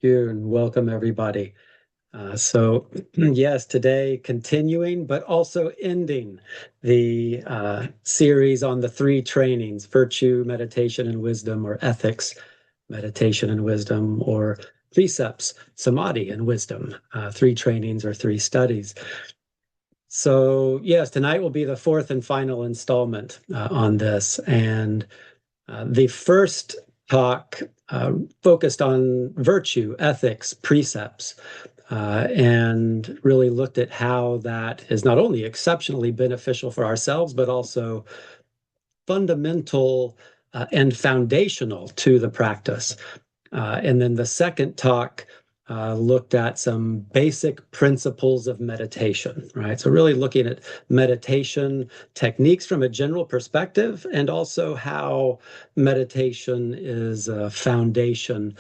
You and welcome everybody. Yes, today continuing, but also ending the series on the three trainings: virtue, meditation, and wisdom, or ethics, meditation, and wisdom, or precepts, samadhi, and wisdom. Three trainings or three studies. So, yes, tonight will be the fourth and final installment on this. And the first talk focused on virtue, ethics, precepts, and really looked at how that is not only exceptionally beneficial for ourselves, but also fundamental and foundational to the practice. And then the second talk looked at some basic principles of meditation, right? So really looking at meditation techniques from a general perspective, and also how meditation is a foundation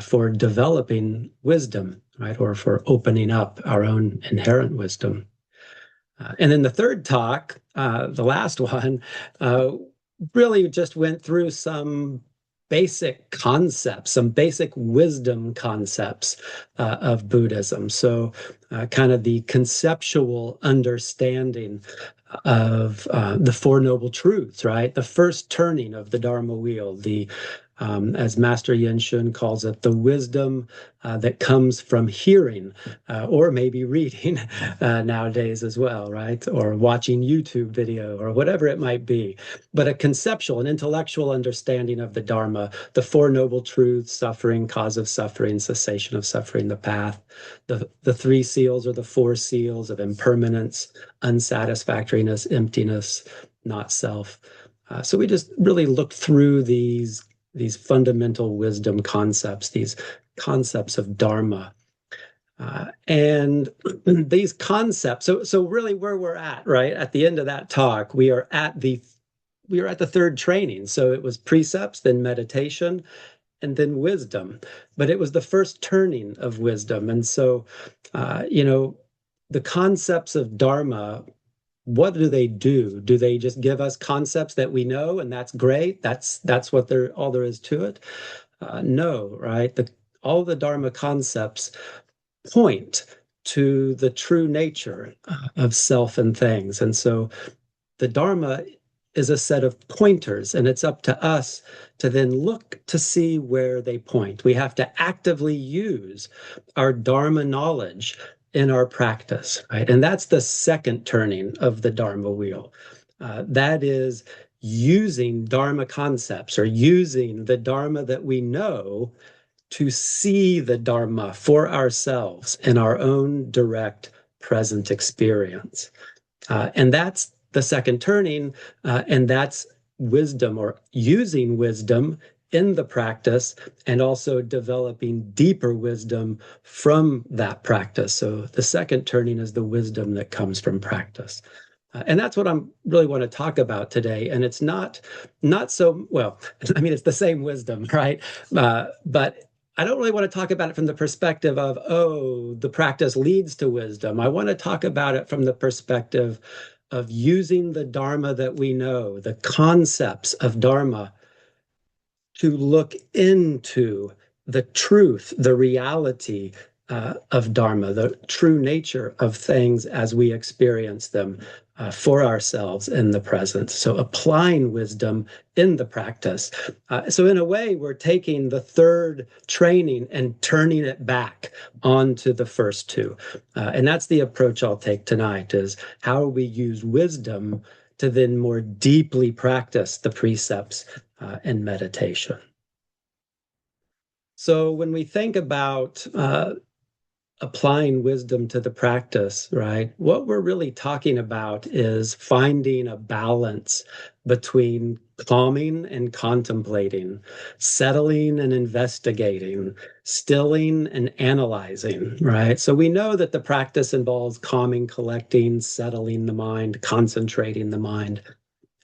for developing wisdom, right? Or for opening up our own inherent wisdom. And then the third talk, the last one, really just went through some basic concepts, some basic wisdom concepts of Buddhism. So, kind of the conceptual understanding of the Four Noble Truths, right? The first turning of the Dharma wheel, as Master Yin Shun calls it, the wisdom that comes from hearing, or maybe reading nowadays as well, right? Or watching YouTube video or whatever it might be. But a conceptual, an intellectual understanding of the Dharma, the Four Noble Truths: suffering, cause of suffering, cessation of suffering, the path, the three seals or the four seals of impermanence, unsatisfactoriness, emptiness, not self. So we just really looked through these fundamental wisdom concepts, these concepts of Dharma. And these concepts, so really where we're at, right? At the end of that talk, we are at the third training. So it was precepts, then meditation, and then wisdom. But it was the first turning of wisdom. And so, the concepts of Dharma, what do they do? Do they just give us concepts that we know, and that's great? That's what all there is to it? No, right? All the Dharma concepts point to the true nature of self and things. And so the Dharma is a set of pointers, and it's up to us to then look to see where they point. We have to actively use our Dharma knowledge in our practice, right? And that's the second turning of the Dharma wheel. That is using Dharma concepts, or using the Dharma that we know, to see the Dharma for ourselves in our own direct present experience. And that's the second turning, and that's wisdom, or using wisdom in the practice, and also developing deeper wisdom from that practice. So the second turning is the wisdom that comes from practice. And that's what I'm really want to talk about today. And it's not so, well, I mean, it's the same wisdom, right? But I don't really want to talk about it from the perspective of, oh, the practice leads to wisdom. I want to talk about it from the perspective of using the Dharma that we know, the concepts of Dharma, to look into the truth, the reality of Dharma, the true nature of things as we experience them for ourselves in the present. So applying wisdom in the practice. So in a way, we're taking the third training and turning it back onto the first two. And that's the approach I'll take tonight, is how we use wisdom to then more deeply practice the precepts and meditation. So when we think about applying wisdom to the practice, right, what we're really talking about is finding a balance between calming and contemplating, settling and investigating, stilling and analyzing, right? So we know that the practice involves calming, collecting, settling the mind, concentrating the mind.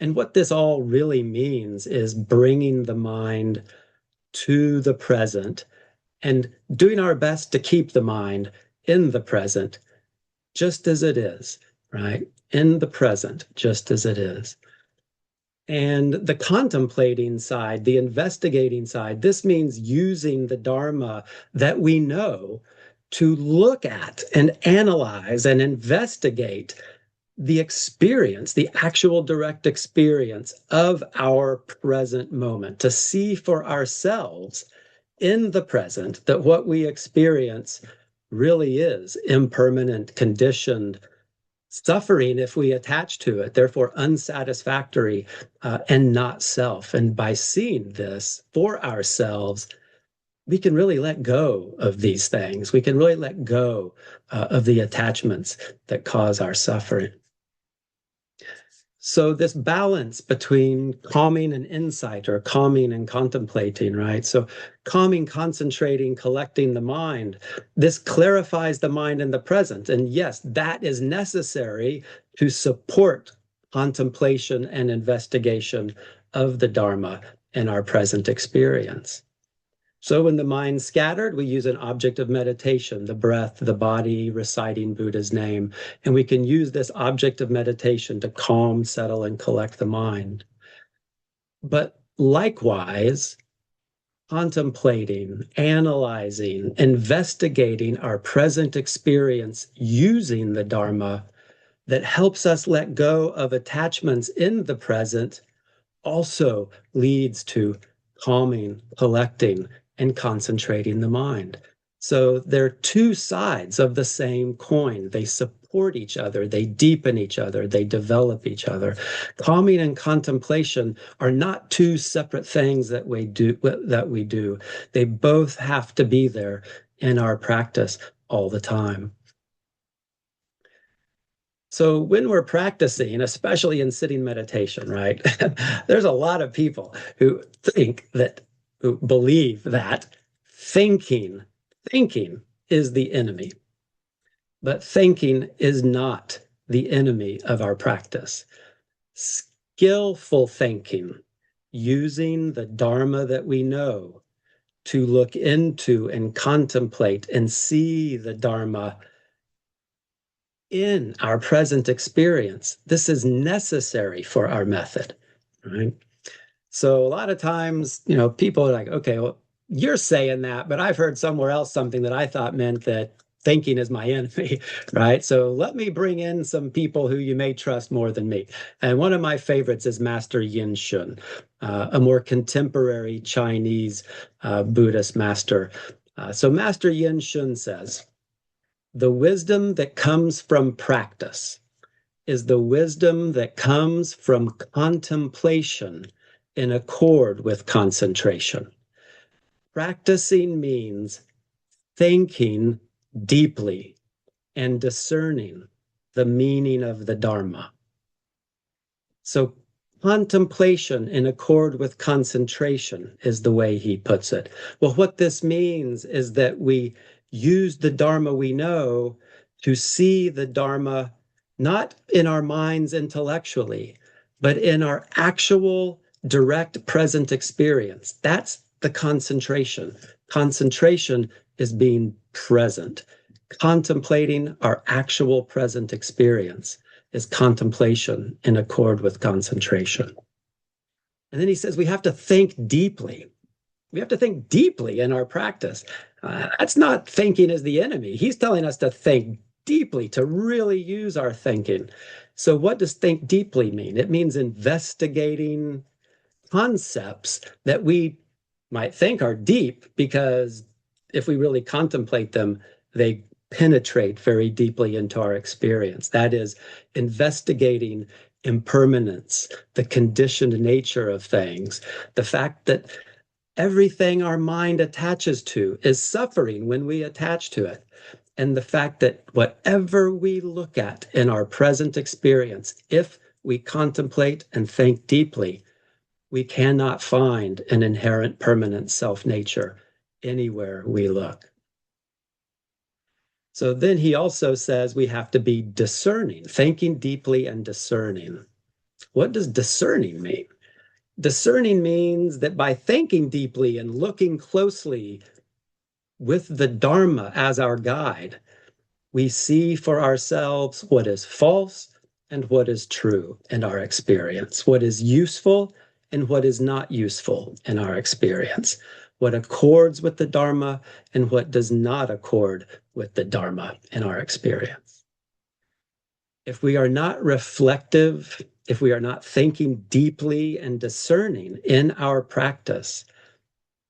And what this all really means is bringing the mind to the present and doing our best to keep the mind in the present just as it is, right? In the present, just as it is. And the contemplating side, the investigating side, this means using the Dharma that we know to look at and analyze and investigate the experience, the actual direct experience of our present moment, to see for ourselves in the present that what we experience really is impermanent, conditioned, suffering if we attach to it, therefore unsatisfactory, and not self. And by seeing this for ourselves, we can really let go of these things. We can really let go of the attachments that cause our suffering. So this balance between calming and insight, or calming and contemplating, right? So calming, concentrating, collecting the mind, this clarifies the mind in the present. And yes, that is necessary to support contemplation and investigation of the Dharma in our present experience. So when the mind's scattered, we use an object of meditation, the breath, the body, reciting Buddha's name. And we can use this object of meditation to calm, settle, and collect the mind. But likewise, contemplating, analyzing, investigating our present experience using the Dharma that helps us let go of attachments in the present also leads to calming, collecting, and concentrating the mind. So they're two sides of the same coin. They support each other, they deepen each other, they develop each other. Calming and contemplation are not two separate things that we do. They both have to be there in our practice all the time. So when we're practicing, especially in sitting meditation, right, there's a lot of people who believe that thinking is the enemy. But thinking is not the enemy of our practice. Skillful thinking, using the Dharma that we know to look into and contemplate and see the Dharma in our present experience. This is necessary for our method, right? So a lot of times, people are like, okay, well, you're saying that, but I've heard somewhere else something that I thought meant that thinking is my enemy, right? So let me bring in some people who you may trust more than me. And one of my favorites is Master Yin Shun, a more contemporary Chinese Buddhist master. So Master Yin Shun says, the wisdom that comes from practice is the wisdom that comes from contemplation in accord with concentration. Practicing means thinking deeply and discerning the meaning of the Dharma. So contemplation in accord with concentration is the way he puts it. Well, what this means is that we use the Dharma we know to see the Dharma not in our minds intellectually, but in our actual direct present experience. That's the concentration. Concentration is being present. Contemplating our actual present experience is contemplation in accord with concentration. And then he says we have to think deeply. We have to think deeply in our practice. That's not thinking as the enemy. He's telling us to think deeply, to really use our thinking. So what does think deeply mean? It means investigating concepts that we might think are deep, because if we really contemplate them, they penetrate very deeply into our experience. That is, investigating impermanence, the conditioned nature of things, the fact that everything our mind attaches to is suffering when we attach to it. And the fact that whatever we look at in our present experience, if we contemplate and think deeply, we cannot find an inherent permanent self-nature anywhere we look. So then he also says we have to be discerning, thinking deeply and discerning. What does discerning mean? Discerning means that by thinking deeply and looking closely with the Dharma as our guide, we see for ourselves what is false and what is true in our experience, what is useful and what is not useful in our experience, what accords with the Dharma and what does not accord with the Dharma in our experience. If we are not reflective, if we are not thinking deeply and discerning in our practice,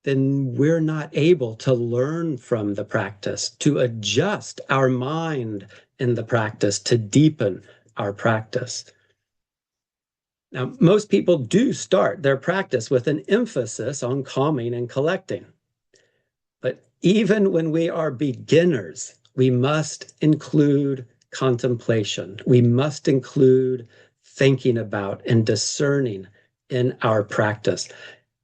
then we're not able to learn from the practice, to adjust our mind in the practice, to deepen our practice. Now, most people do start their practice with an emphasis on calming and collecting. But even when we are beginners, we must include contemplation. We must include thinking about and discerning in our practice.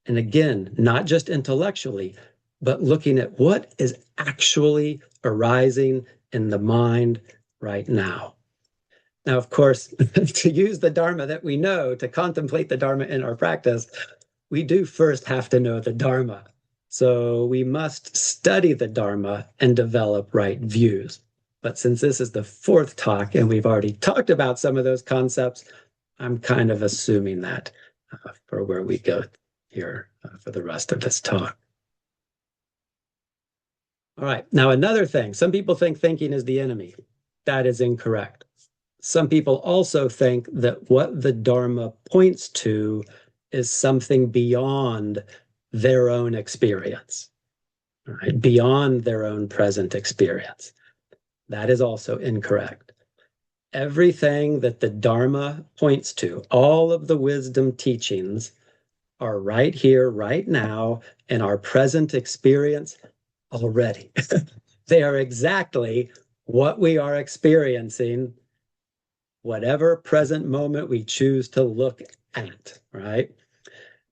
And again, not just intellectually, but looking at what is actually arising in the mind right now. Now, of course, to use the Dharma that we know, to contemplate the Dharma in our practice, we do first have to know the Dharma. So we must study the Dharma and develop right views. But since this is the fourth talk and we've already talked about some of those concepts, I'm kind of assuming that for where we go here for the rest of this talk. All right, now another thing, some people think thinking is the enemy. That is incorrect. Some people also think that what the Dharma points to is something beyond their own experience, right? Beyond their own present experience. That is also incorrect. Everything that the Dharma points to, all of the wisdom teachings, are right here, right now, in our present experience already. They are exactly what we are experiencing, whatever present moment we choose to look at, right?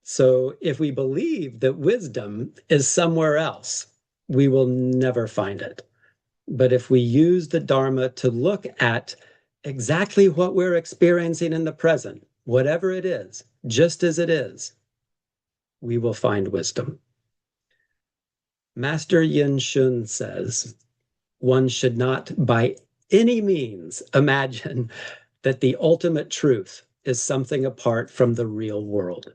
So if we believe that wisdom is somewhere else, we will never find it. But if we use the Dharma to look at exactly what we're experiencing in the present, whatever it is, just as it is, we will find wisdom. Master Yin Shun says, one should not by any means imagine that the ultimate truth is something apart from the real world.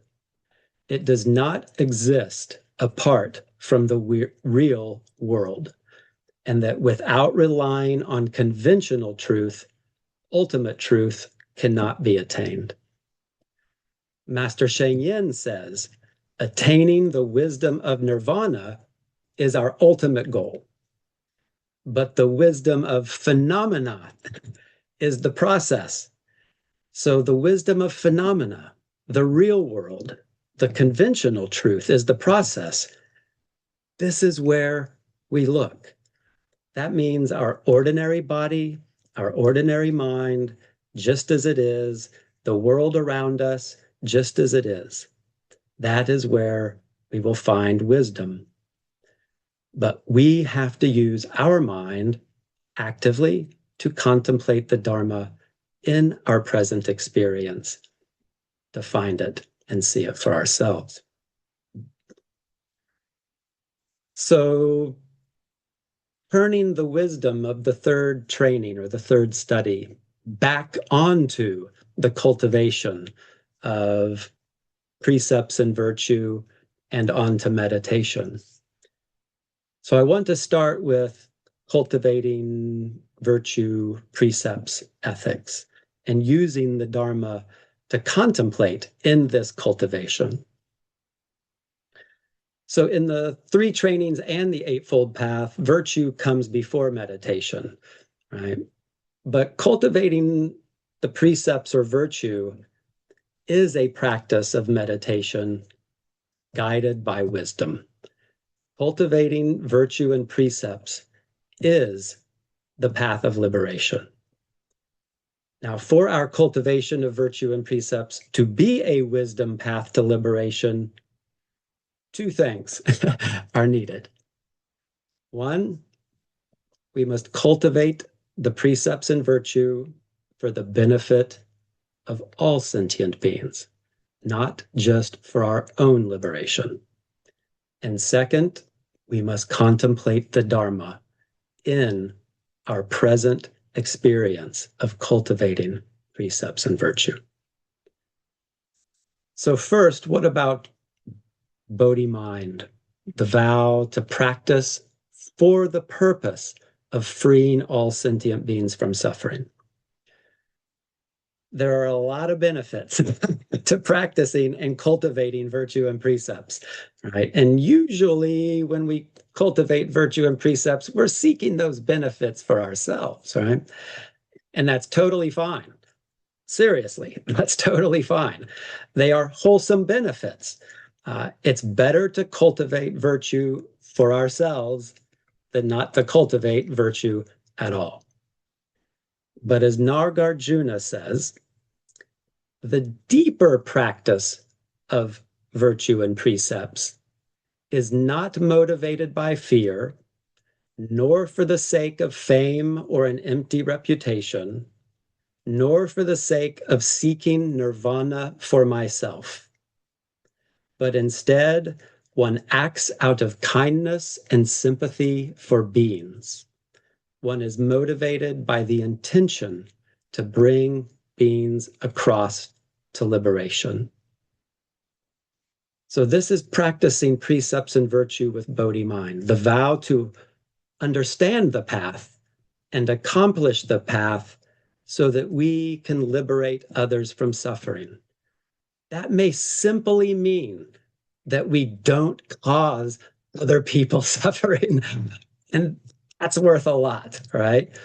It does not exist apart from the real world, and that without relying on conventional truth, ultimate truth cannot be attained. Master Sheng Yin says, attaining the wisdom of nirvana is our ultimate goal, but the wisdom of phenomena is the process. So the wisdom of phenomena, the real world, the conventional truth is the process. This is where we look. That means our ordinary body, our ordinary mind, just as it is, the world around us, just as it is. That is where we will find wisdom. But we have to use our mind actively to contemplate the Dharma in our present experience, to find it and see it for ourselves. So, turning the wisdom of the third training or the third study back onto the cultivation of precepts and virtue and onto meditation. So I want to start with cultivating virtue, precepts, ethics, and using the Dharma to contemplate in this cultivation. So in the three trainings and the Eightfold Path, virtue comes before meditation, right? But cultivating the precepts or virtue is a practice of meditation guided by wisdom. Cultivating virtue and precepts is the path of liberation. Now, for our cultivation of virtue and precepts to be a wisdom path to liberation, two things are needed. One, we must cultivate the precepts and virtue for the benefit of all sentient beings, not just for our own liberation. And second, we must contemplate the Dharma in our present experience of cultivating precepts, and virtue. So first, what about Bodhi mind, the vow to practice for the purpose of freeing all sentient beings from suffering? There are a lot of benefits to practicing and cultivating virtue and precepts, right? And usually when we cultivate virtue and precepts, we're seeking those benefits for ourselves, right? And that's totally fine. Seriously, that's totally fine. They are wholesome benefits. It's better to cultivate virtue for ourselves than not to cultivate virtue at all. But as Nagarjuna says, the deeper practice of virtue and precepts is not motivated by fear, nor for the sake of fame or an empty reputation, nor for the sake of seeking nirvana for myself. But instead, one acts out of kindness and sympathy for beings. One is motivated by the intention to bring beings across to liberation. So this is practicing precepts and virtue with Bodhi mind, the vow to understand the path and accomplish the path so that we can liberate others from suffering. That may simply mean that we don't cause other people suffering. And that's worth a lot, right?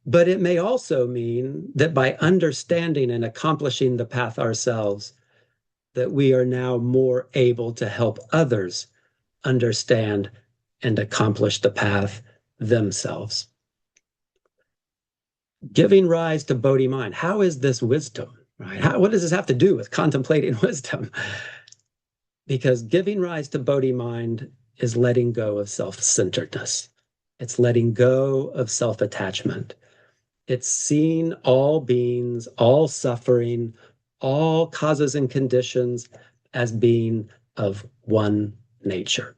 But it may also mean that by understanding and accomplishing the path ourselves, that we are now more able to help others understand and accomplish the path themselves. Giving rise to Bodhi mind. How is this wisdom, right? What does this have to do with contemplating wisdom? Because giving rise to Bodhi mind is letting go of self-centeredness. It's letting go of self-attachment. It's seeing all beings, all suffering, all causes and conditions as being of one nature.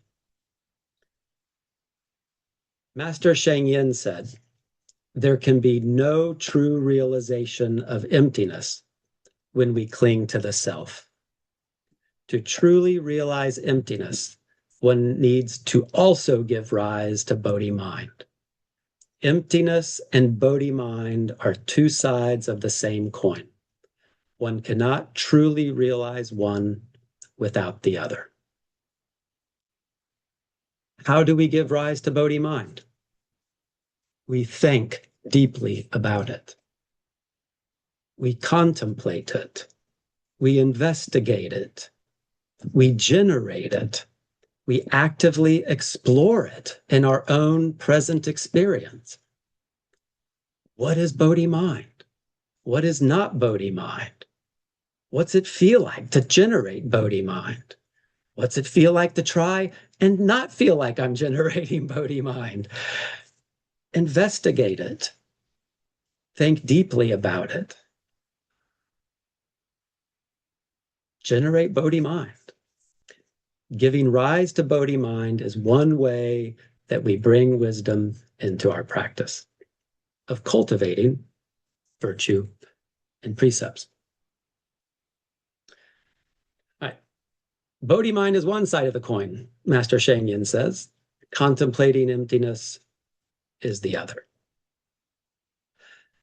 Master Sheng Yin said, there can be no true realization of emptiness when we cling to the self. To truly realize emptiness, one needs to also give rise to Bodhi mind. Emptiness and Bodhi mind are two sides of the same coin. One cannot truly realize one without the other. How do we give rise to Bodhi mind? We think deeply about it. We contemplate it. We investigate it. We generate it. We actively explore it in our own present experience. What is Bodhi mind? What is not Bodhi mind? What's it feel like to generate Bodhi mind? What's it feel like to try and not feel like I'm generating Bodhi mind? Investigate it. Think deeply about it. Generate Bodhi mind. Giving rise to Bodhi mind is one way that we bring wisdom into our practice of cultivating virtue and precepts. All right. Bodhi mind is one side of the coin, Master Sheng Yin says. Contemplating emptiness is the other.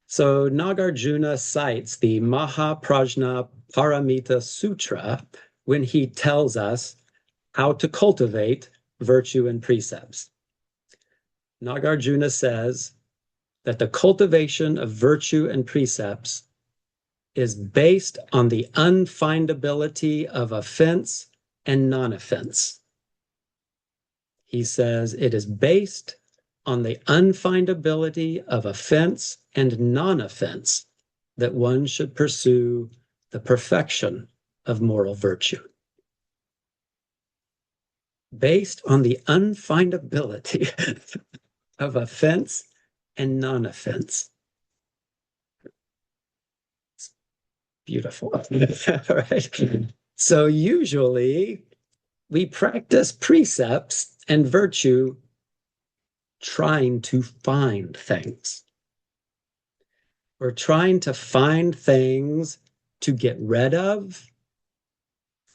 So Nagarjuna cites the Mahaprajna Paramita Sutra when he tells us how to cultivate virtue and precepts. Nagarjuna says that the cultivation of virtue and precepts is based on the unfindability of offense and non-offense. He says it is based on the unfindability of offense and non-offense that one should pursue the perfection of moral virtue. Based on the unfindability of offense and non-offense. It's beautiful. Right? So usually we practice precepts and virtue trying to find things. We're trying to find things to get rid of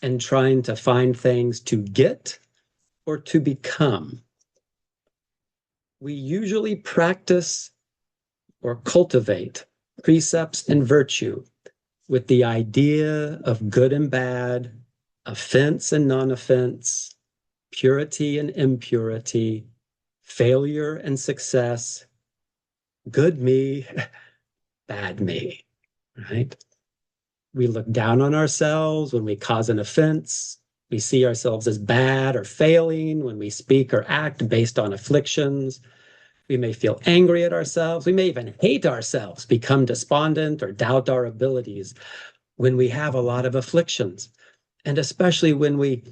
and trying to find things to get or to become. We usually practice or cultivate precepts and virtue with the idea of good and bad, offense and non-offense, purity and impurity, failure and success, good me, bad me, right? We look down on ourselves when we cause an offense. We see ourselves as bad or failing when we speak or act based on afflictions. We may feel angry at ourselves. We may even hate ourselves, become despondent, or doubt our abilities when we have a lot of afflictions, and especially when we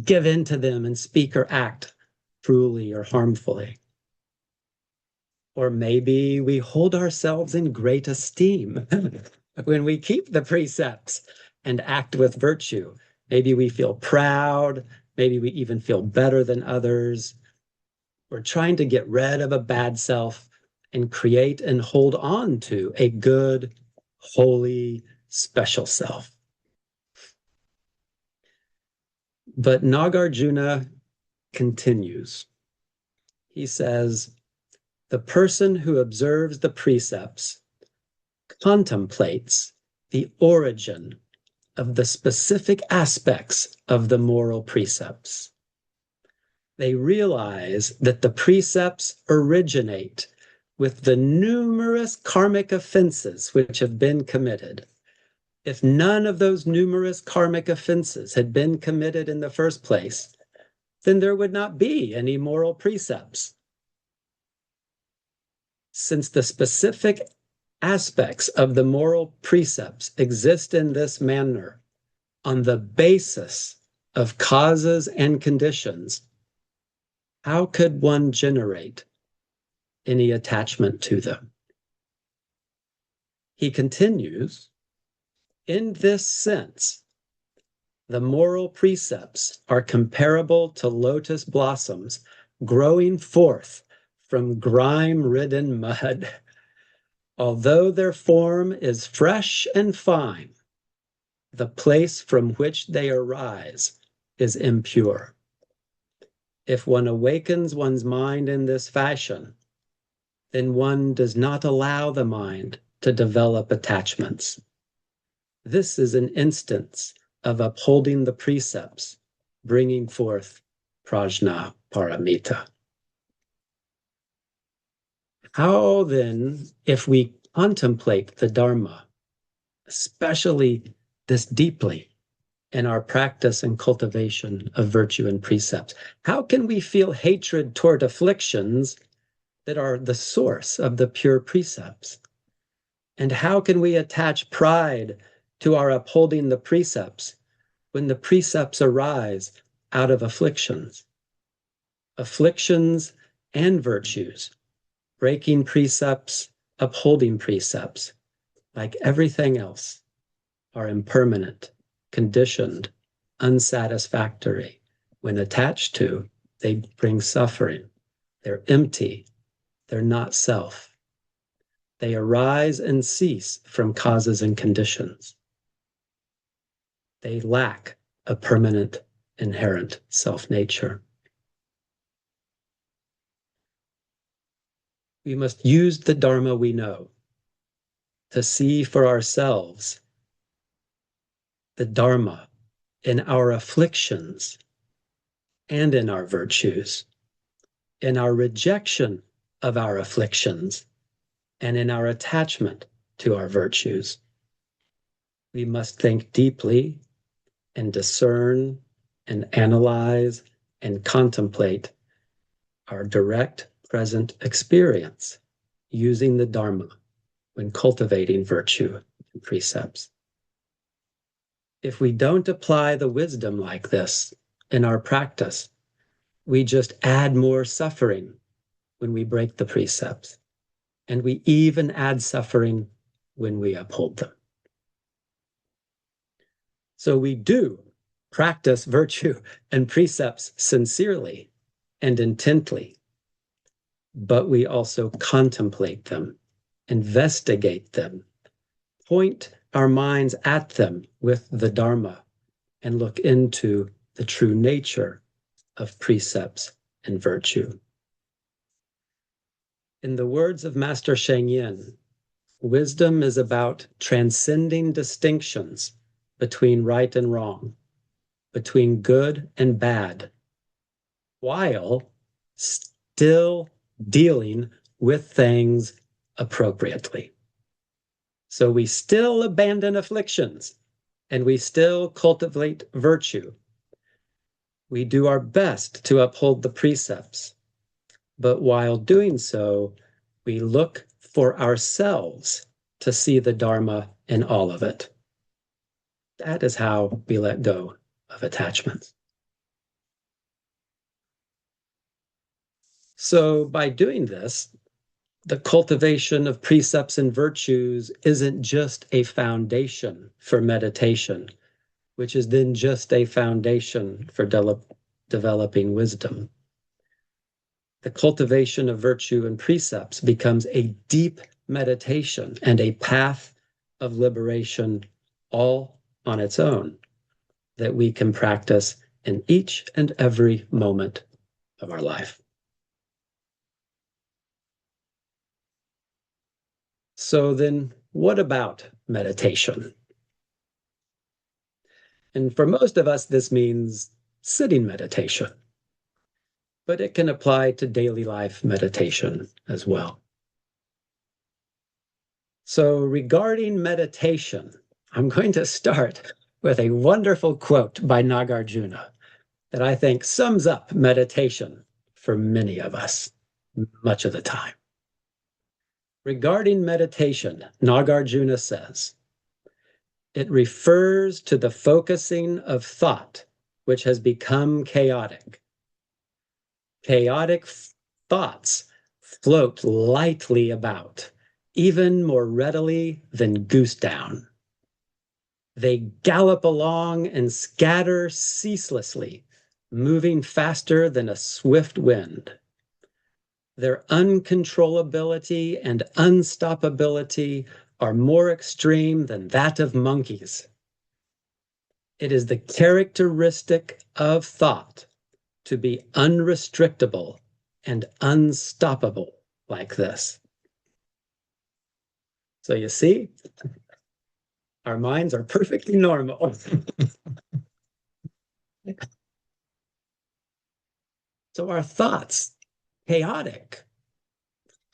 give in to them and speak or act cruelly or harmfully. Or maybe we hold ourselves in great esteem when we keep the precepts and act with virtue. Maybe we feel proud. Maybe we even feel better than others. We're trying to get rid of a bad self and create and hold on to a good, holy, special self. But Nagarjuna continues. He says, the person who observes the precepts contemplates the origin of the specific aspects of the moral precepts. They realize that the precepts originate with the numerous karmic offenses which have been committed. If none of those numerous karmic offenses had been committed in the first place, then there would not be any moral precepts. Since the specific aspects of the moral precepts exist in this manner on the basis of causes and conditions, how could one generate any attachment to them? He continues, in this sense, the moral precepts are comparable to lotus blossoms growing forth from grime-ridden mud. Although their form is fresh and fine, the place from which they arise is impure. If one awakens one's mind in this fashion, then one does not allow the mind to develop attachments. This is an instance of upholding the precepts, bringing forth prajna paramita. How then, if we contemplate the Dharma, especially this deeply in our practice and cultivation of virtue and precepts, how can we feel hatred toward afflictions that are the source of the pure precepts? And how can we attach pride to our upholding the precepts when the precepts arise out of afflictions? Afflictions and virtues, breaking precepts, upholding precepts, like everything else, are impermanent, conditioned, unsatisfactory. When attached to, they bring suffering. They're empty. They're not self. They arise and cease from causes and conditions. They lack a permanent, inherent self-nature. We must use the Dharma we know to see for ourselves the Dharma in our afflictions and in our virtues, in our rejection of our afflictions and in our attachment to our virtues. We must think deeply and discern and analyze and contemplate our direct present experience using the Dharma when cultivating virtue and precepts. If we don't apply the wisdom like this in our practice, we just add more suffering when we break the precepts, and we even add suffering when we uphold them. So we do practice virtue and precepts sincerely and intently, but we also contemplate them investigate them, point our minds at them with the Dharma, and look into the true nature of precepts and virtue. In the words of Master Sheng Yin, wisdom is about transcending distinctions between right and wrong, between good and bad, while still dealing with things appropriately. So we still abandon afflictions and we still cultivate virtue. We do our best to uphold the precepts, but while doing so, we look for ourselves to see the Dharma in all of it. That is how we let go of attachments. So by doing this, the cultivation of precepts and virtues isn't just a foundation for meditation, which is then just a foundation for developing wisdom. The cultivation of virtue and precepts becomes a deep meditation and a path of liberation all on its own that we can practice in each and every moment of our life. So then, what about meditation? And for most of us, this means sitting meditation, but it can apply to daily life meditation as well. So regarding meditation, I'm going to start with a wonderful quote by Nagarjuna that I think sums up meditation for many of us, much of the time. Regarding meditation, Nagarjuna says, it refers to the focusing of thought, which has become chaotic. Chaotic thoughts float lightly about, even more readily than goose down. They gallop along and scatter ceaselessly, moving faster than a swift wind. Their uncontrollability and unstoppability are more extreme than that of monkeys. It is the characteristic of thought to be unrestrictable and unstoppable like this. So you see, our minds are perfectly normal. So our thoughts, chaotic,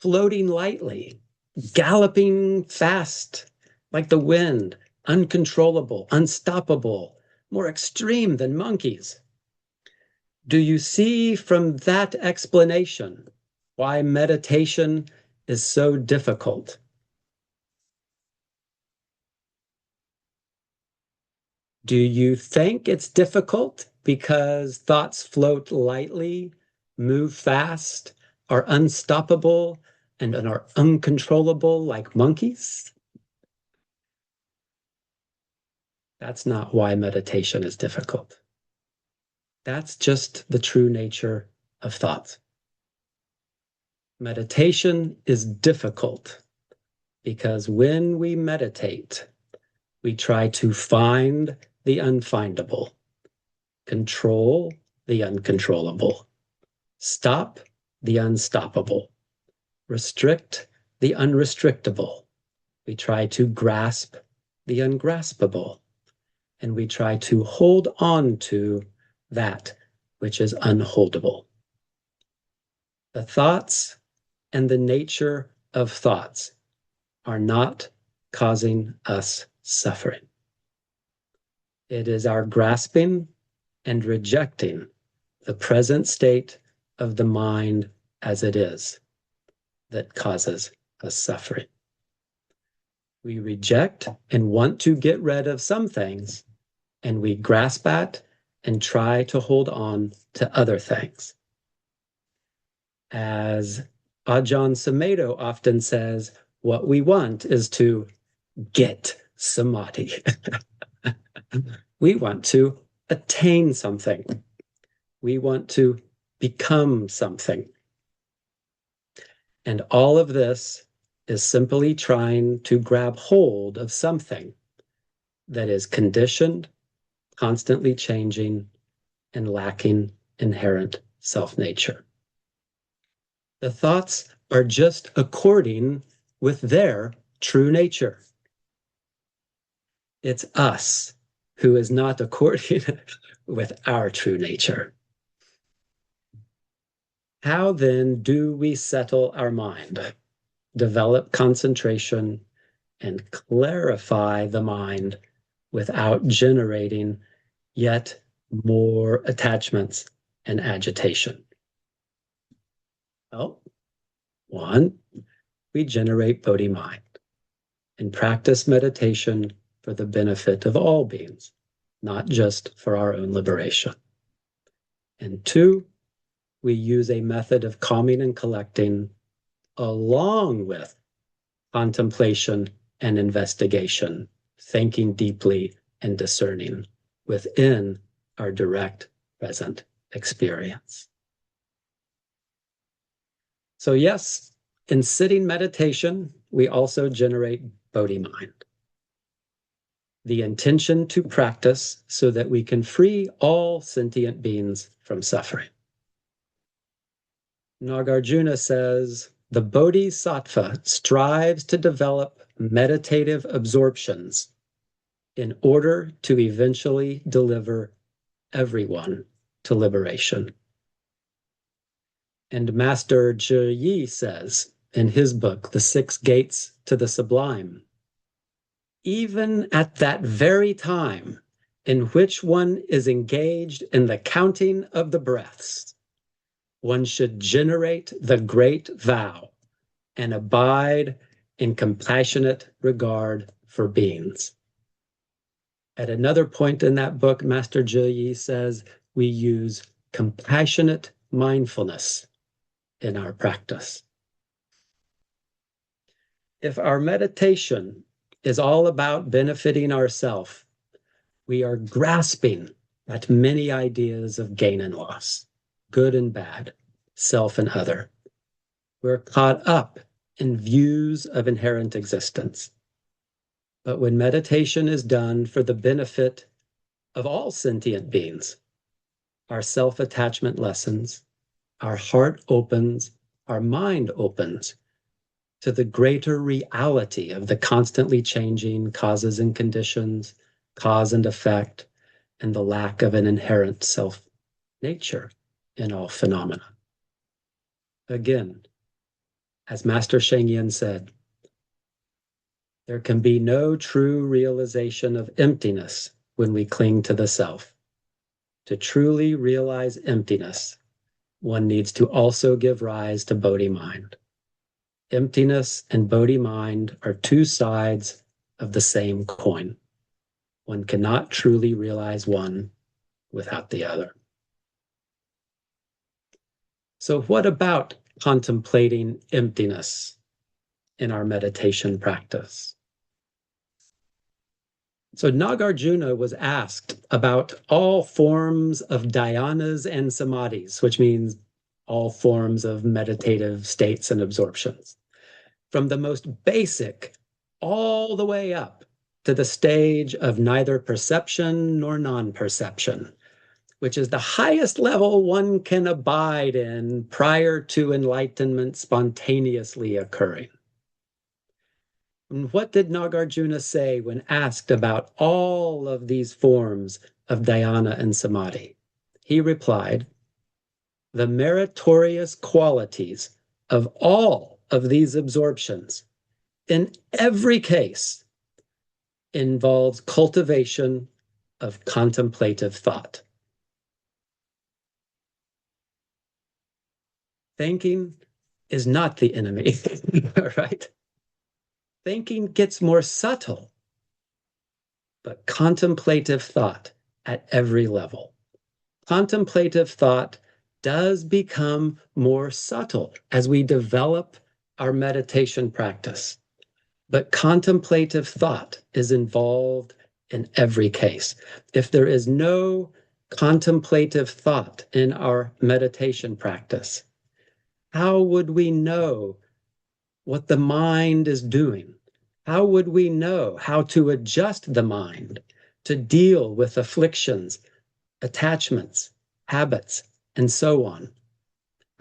floating lightly, galloping fast like the wind, uncontrollable, unstoppable, more extreme than monkeys. Do you see from that explanation why meditation is so difficult? Do you think it's difficult because thoughts float lightly, move fast, are unstoppable, and are uncontrollable like monkeys? That's not why meditation is difficult. That's just the true nature of thought. Meditation is difficult because when we meditate, we try to find the unfindable, control the uncontrollable, stop the unstoppable, restrict the unrestrictable. We try to grasp the ungraspable, and we try to hold on to that which is unholdable. The thoughts and the nature of thoughts are not causing us suffering. It is our grasping and rejecting the present state of the mind as it is that causes us suffering. We reject and want to get rid of some things, and we grasp at and try to hold on to other things. As Ajahn Sumedho often says, what we want is to get samadhi. We want to attain something. We want to become something. And all of this is simply trying to grab hold of something that is conditioned, constantly changing, and lacking inherent self-nature. The thoughts are just according with their true nature. It's us who is not according with our true nature. How then do we settle our mind, develop concentration, and clarify the mind without generating yet more attachments and agitation? Well, one, we generate Bodhi mind and practice meditation for the benefit of all beings, not just for our own liberation. And two, we use a method of calming and collecting along with contemplation and investigation, thinking deeply and discerning within our direct present experience. So yes, in sitting meditation, we also generate Bodhi mind. The intention to practice so that we can free all sentient beings from suffering. Nagarjuna says, the Bodhisattva strives to develop meditative absorptions in order to eventually deliver everyone to liberation. And Master Zhi Yi says in his book, The Six Gates to the Sublime, even at that very time in which one is engaged in the counting of the breaths, one should generate the great vow and abide in compassionate regard for beings. At another point in that book, Master Zhi Yi says we use compassionate mindfulness in our practice. If our meditation is all about benefiting ourselves, we are grasping at many ideas of gain and loss, good and bad, self and other. We're caught up in views of inherent existence. But when meditation is done for the benefit of all sentient beings, our self-attachment lessens, our heart opens, our mind opens to the greater reality of the constantly changing causes and conditions, cause and effect, and the lack of an inherent self-nature in all phenomena. Again, as Master Sheng Yen said, there can be no true realization of emptiness when we cling to the self. To truly realize emptiness, one needs to also give rise to Bodhi mind. Emptiness and Bodhi mind are two sides of the same coin. One cannot truly realize one without the other. So what about contemplating emptiness in our meditation practice? So Nagarjuna was asked about all forms of dhyanas and samadhis, which means all forms of meditative states and absorptions, from the most basic all the way up to the stage of neither perception nor non-perception, which is the highest level one can abide in prior to enlightenment spontaneously occurring. And what did Nagarjuna say when asked about all of these forms of dhyana and samadhi? He replied, the meritorious qualities of all of these absorptions, in every case, involves cultivation of contemplative thought. Thinking is not the enemy, right? Thinking gets more subtle, but contemplative thought at every level. Contemplative thought does become more subtle as we develop our meditation practice, but contemplative thought is involved in every case. If there is no contemplative thought in our meditation practice, how would we know what the mind is doing? How would we know how to adjust the mind to deal with afflictions, attachments, habits, and so on?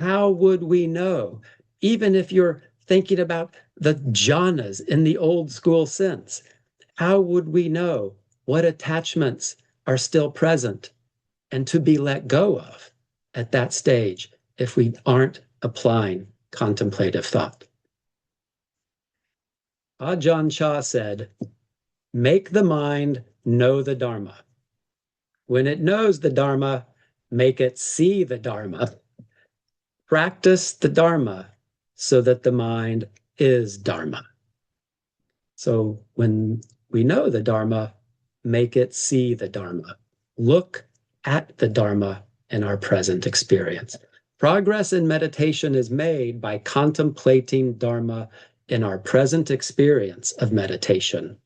How would we know, even if you're thinking about the jhanas in the old school sense, how would we know what attachments are still present and to be let go of at that stage if we aren't applying contemplative thought? Ajahn Chah said, make the mind know the Dharma. When it knows the Dharma, make it see the Dharma. Practice the Dharma so that the mind is Dharma. So when we know the Dharma, make it see the Dharma. Look at the Dharma in our present experience. Progress in meditation is made by contemplating Dharma in our present experience of meditation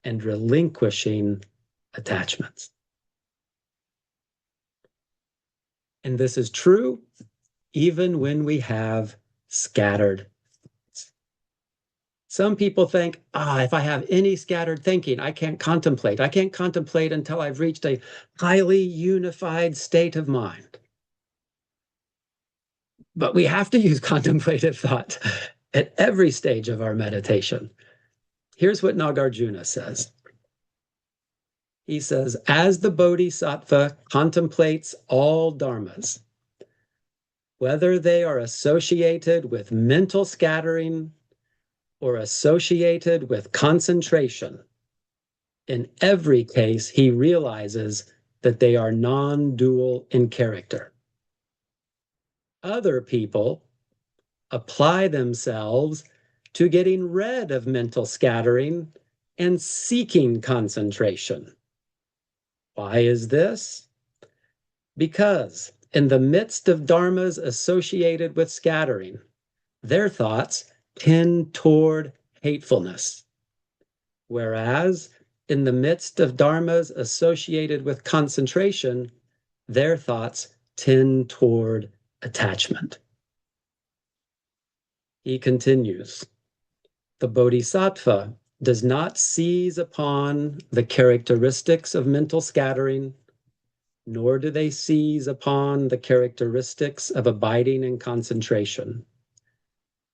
and relinquishing attachments. And this is true even when we have scattered thoughts. Some people think, if I have any scattered thinking, I can't contemplate. I can't contemplate until I've reached a highly unified state of mind. But we have to use contemplative thought at every stage of our meditation. Here's what Nagarjuna says. He says, as the Bodhisattva contemplates all dharmas, whether they are associated with mental scattering or associated with concentration, in every case, he realizes that they are non-dual in character. Other people apply themselves to getting rid of mental scattering and seeking concentration. Why is this? Because in the midst of dharmas associated with scattering, their thoughts tend toward hatefulness. Whereas in the midst of dharmas associated with concentration, their thoughts tend toward attachment. He continues, the Bodhisattva does not seize upon the characteristics of mental scattering, nor do they seize upon the characteristics of abiding in concentration.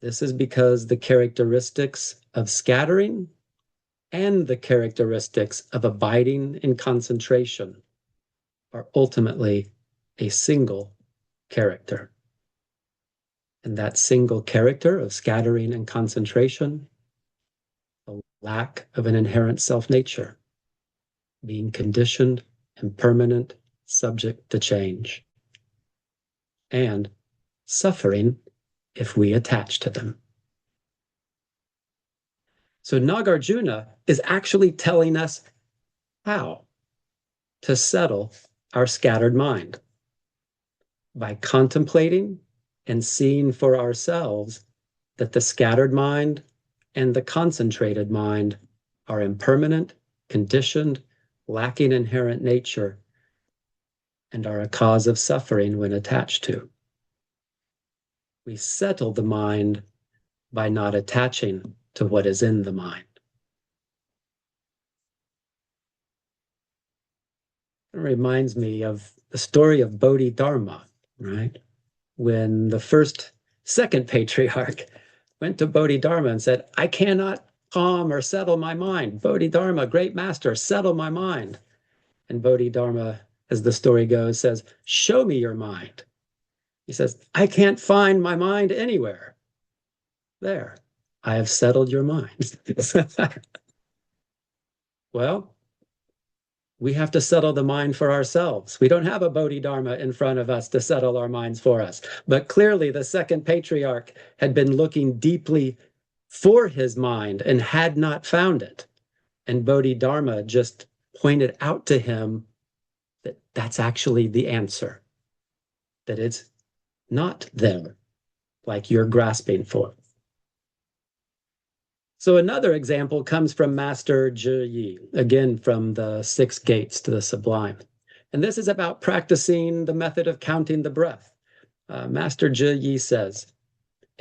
This is because the characteristics of scattering and the characteristics of abiding in concentration are ultimately a single character. And that single character of scattering and concentration, the lack of an inherent self-nature, being conditioned, impermanent, subject to change, and suffering if we attach to them. So Nagarjuna is actually telling us how to settle our scattered mind by contemplating and seeing for ourselves that the scattered mind and the concentrated mind are impermanent, conditioned, lacking inherent nature, and are a cause of suffering when attached to. We settle the mind by not attaching to what is in the mind. It reminds me of the story of Bodhidharma, right? When the second patriarch went to Bodhidharma and said, I cannot calm or settle my mind. Bodhidharma, great master, settle my mind. And Bodhidharma, as the story goes, says, show me your mind. He says, I can't find my mind anywhere. There, I have settled your mind. Well, we have to settle the mind for ourselves. We don't have a Bodhidharma in front of us to settle our minds for us. But clearly the second patriarch had been looking deeply for his mind and had not found it. And Bodhidharma just pointed out to him that that's actually the answer, that it's not there like you're grasping for. So another example comes from Master Zhi Yi, again from the Six Gates to the Sublime. And this is about practicing the method of counting the breath. Master Zhi Yi says,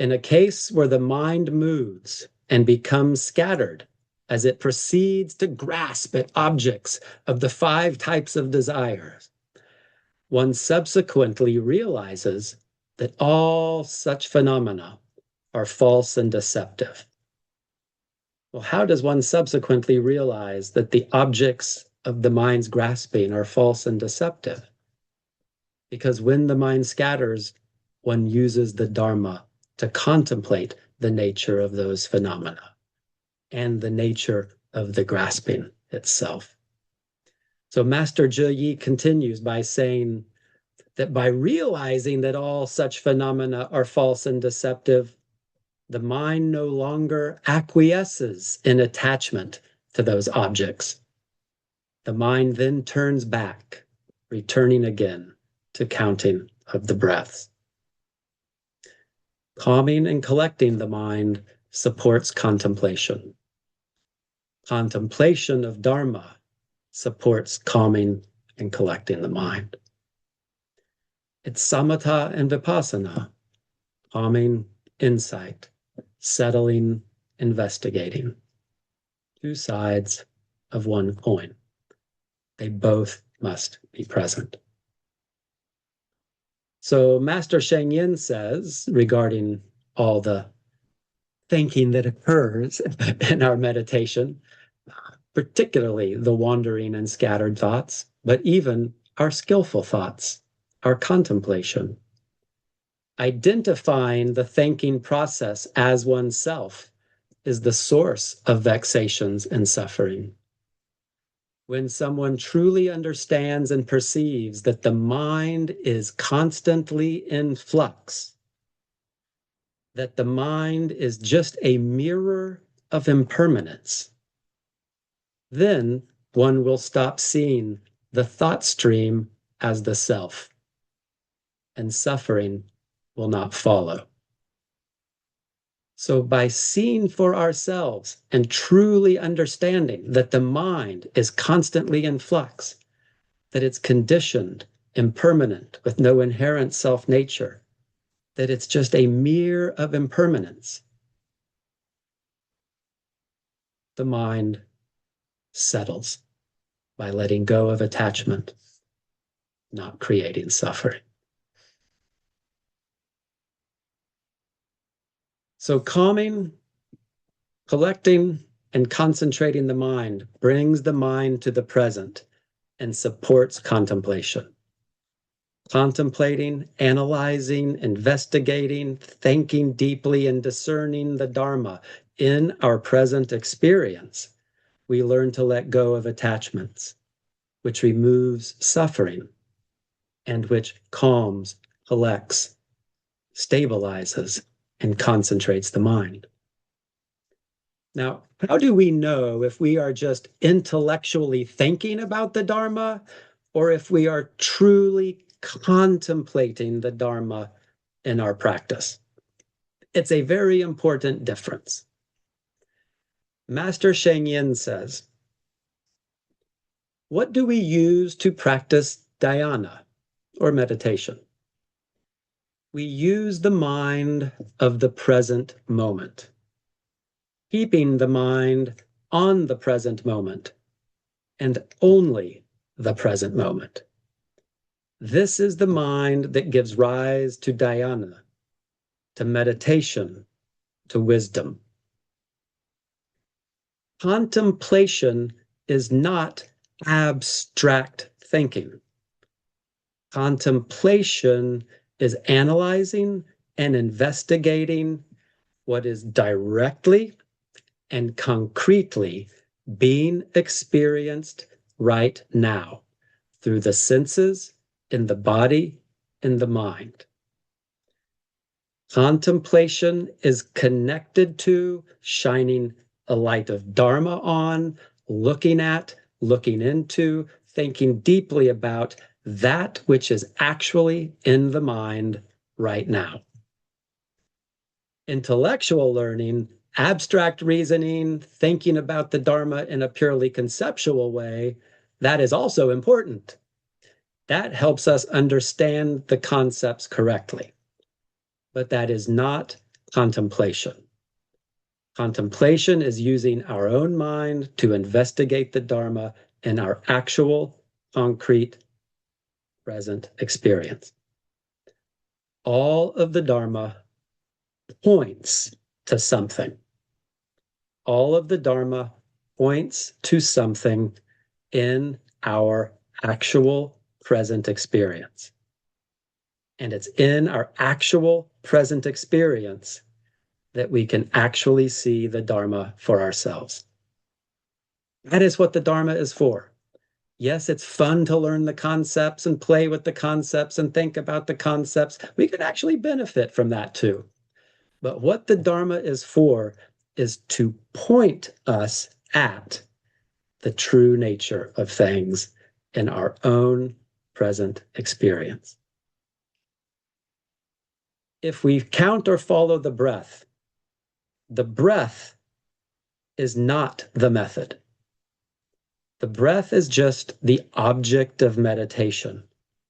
In a case where the mind moves and becomes scattered as it proceeds to grasp at objects of the 5 types of desires, one subsequently realizes that all such phenomena are false and deceptive. Well, how does one subsequently realize that the objects of the mind's grasping are false and deceptive? Because when the mind scatters, one uses the Dharma to contemplate the nature of those phenomena and the nature of the grasping itself. So Master Zhe Yi continues by saying that by realizing that all such phenomena are false and deceptive, the mind no longer acquiesces in attachment to those objects. The mind then turns back, returning again to counting of the breaths. Calming and collecting the mind supports contemplation. Contemplation of Dharma supports calming and collecting the mind. It's samatha and vipassana, calming, insight, settling, investigating. 2 sides of one coin. They both must be present. So Master Sheng Yin says, regarding all the thinking that occurs in our meditation, particularly the wandering and scattered thoughts, but even our skillful thoughts, our contemplation. Identifying the thinking process as oneself is the source of vexations and suffering. When someone truly understands and perceives that the mind is constantly in flux, that the mind is just a mirror of impermanence, then one will stop seeing the thought stream as the self, and suffering will not follow. So by seeing for ourselves and truly understanding that the mind is constantly in flux, that it's conditioned, impermanent, with no inherent self-nature, that it's just a mirror of impermanence, the mind settles by letting go of attachment, not creating suffering. So calming, collecting, and concentrating the mind brings the mind to the present and supports contemplation. Contemplating, analyzing, investigating, thinking deeply, and discerning the Dharma in our present experience, we learn to let go of attachments, which removes suffering and which calms, collects, stabilizes, and concentrates the mind. Now, how do we know if we are just intellectually thinking about the Dharma or if we are truly contemplating the Dharma in our practice? It's a very important difference. Master Sheng Yin says, what do we use to practice dhyana or meditation? We use the mind of the present moment, keeping the mind on the present moment and only the present moment. This is the mind that gives rise to dhyana, to meditation, to wisdom. Contemplation is not abstract thinking. Contemplation is analyzing and investigating what is directly and concretely being experienced right now through the senses, in the body, in the mind. Contemplation is connected to shining a light of Dharma on, looking at, looking into, thinking deeply about that which is actually in the mind right now. Intellectual learning, abstract reasoning, thinking about the Dharma in a purely conceptual way, that is also important. That helps us understand the concepts correctly. But that is not contemplation. Contemplation is using our own mind to investigate the Dharma in our actual, concrete, present experience. All of the Dharma points to something. All of the Dharma points to something in our actual present experience. And it's in our actual present experience that we can actually see the Dharma for ourselves. That is what the Dharma is for. Yes, it's fun to learn the concepts and play with the concepts and think about the concepts. We can actually benefit from that too. But what the Dharma is for is to point us at the true nature of things in our own present experience. If we count or follow the breath is not the method. The breath is just the object of meditation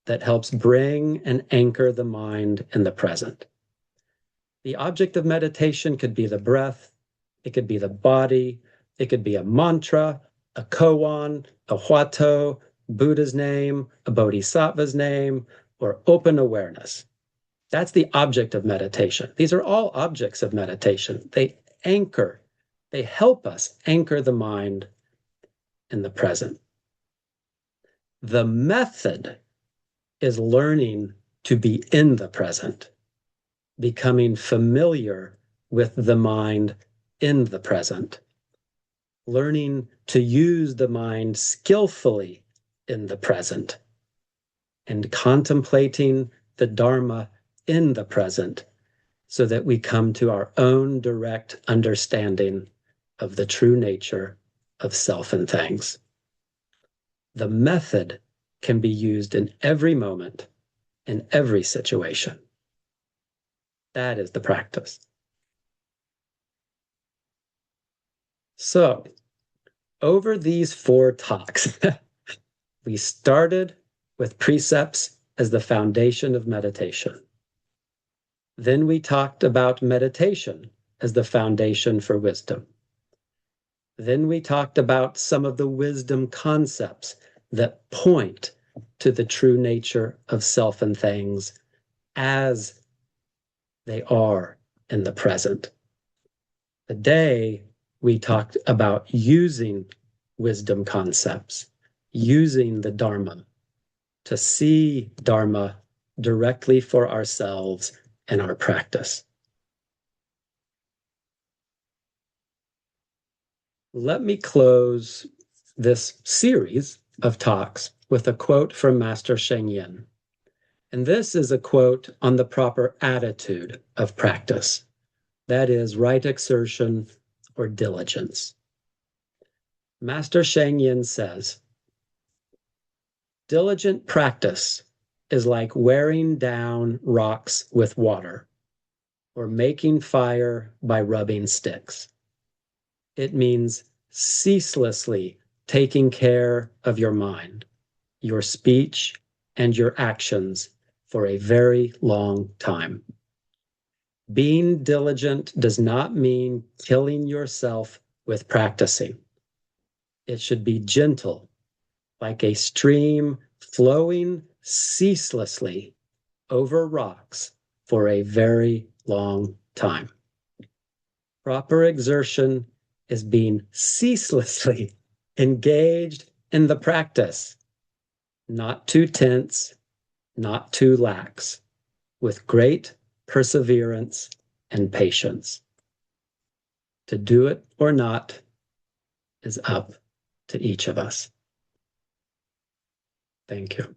that helps bring and anchor the mind in the present. The object of meditation could be the breath, it could be the body, it could be a mantra, a koan, a huato, Buddha's name, a bodhisattva's name, or open awareness. That's the object of meditation. These are all objects of meditation. They anchor, they help us anchor the mind in the present. The method is learning to be in the present, becoming familiar with the mind in the present, learning to use the mind skillfully in the present, and contemplating the Dharma in the present so that we come to our own direct understanding of the true nature of self and things. The method can be used in every moment, in every situation. That is the practice. So, over these 4 talks, we started with precepts as the foundation of meditation. Then we talked about meditation as the foundation for wisdom. Then we talked about some of the wisdom concepts that point to the true nature of self and things as they are in the present. Today, we talked about using wisdom concepts, using the Dharma to see Dharma directly for ourselves in our practice. Let me close this series of talks with a quote from Master Sheng Yin. And this is a quote on the proper attitude of practice. That is right exertion or diligence. Master Sheng Yin says, "Diligent practice is like wearing down rocks with water or making fire by rubbing sticks. It means ceaselessly taking care of your mind, your speech, and your actions for a very long time. Being diligent does not mean killing yourself with practicing. It should be gentle, like a stream flowing ceaselessly over rocks for a very long time. Proper exertion is being ceaselessly engaged in the practice, not too tense, not too lax, with great perseverance and patience. To do it or not is up to each of us." Thank you.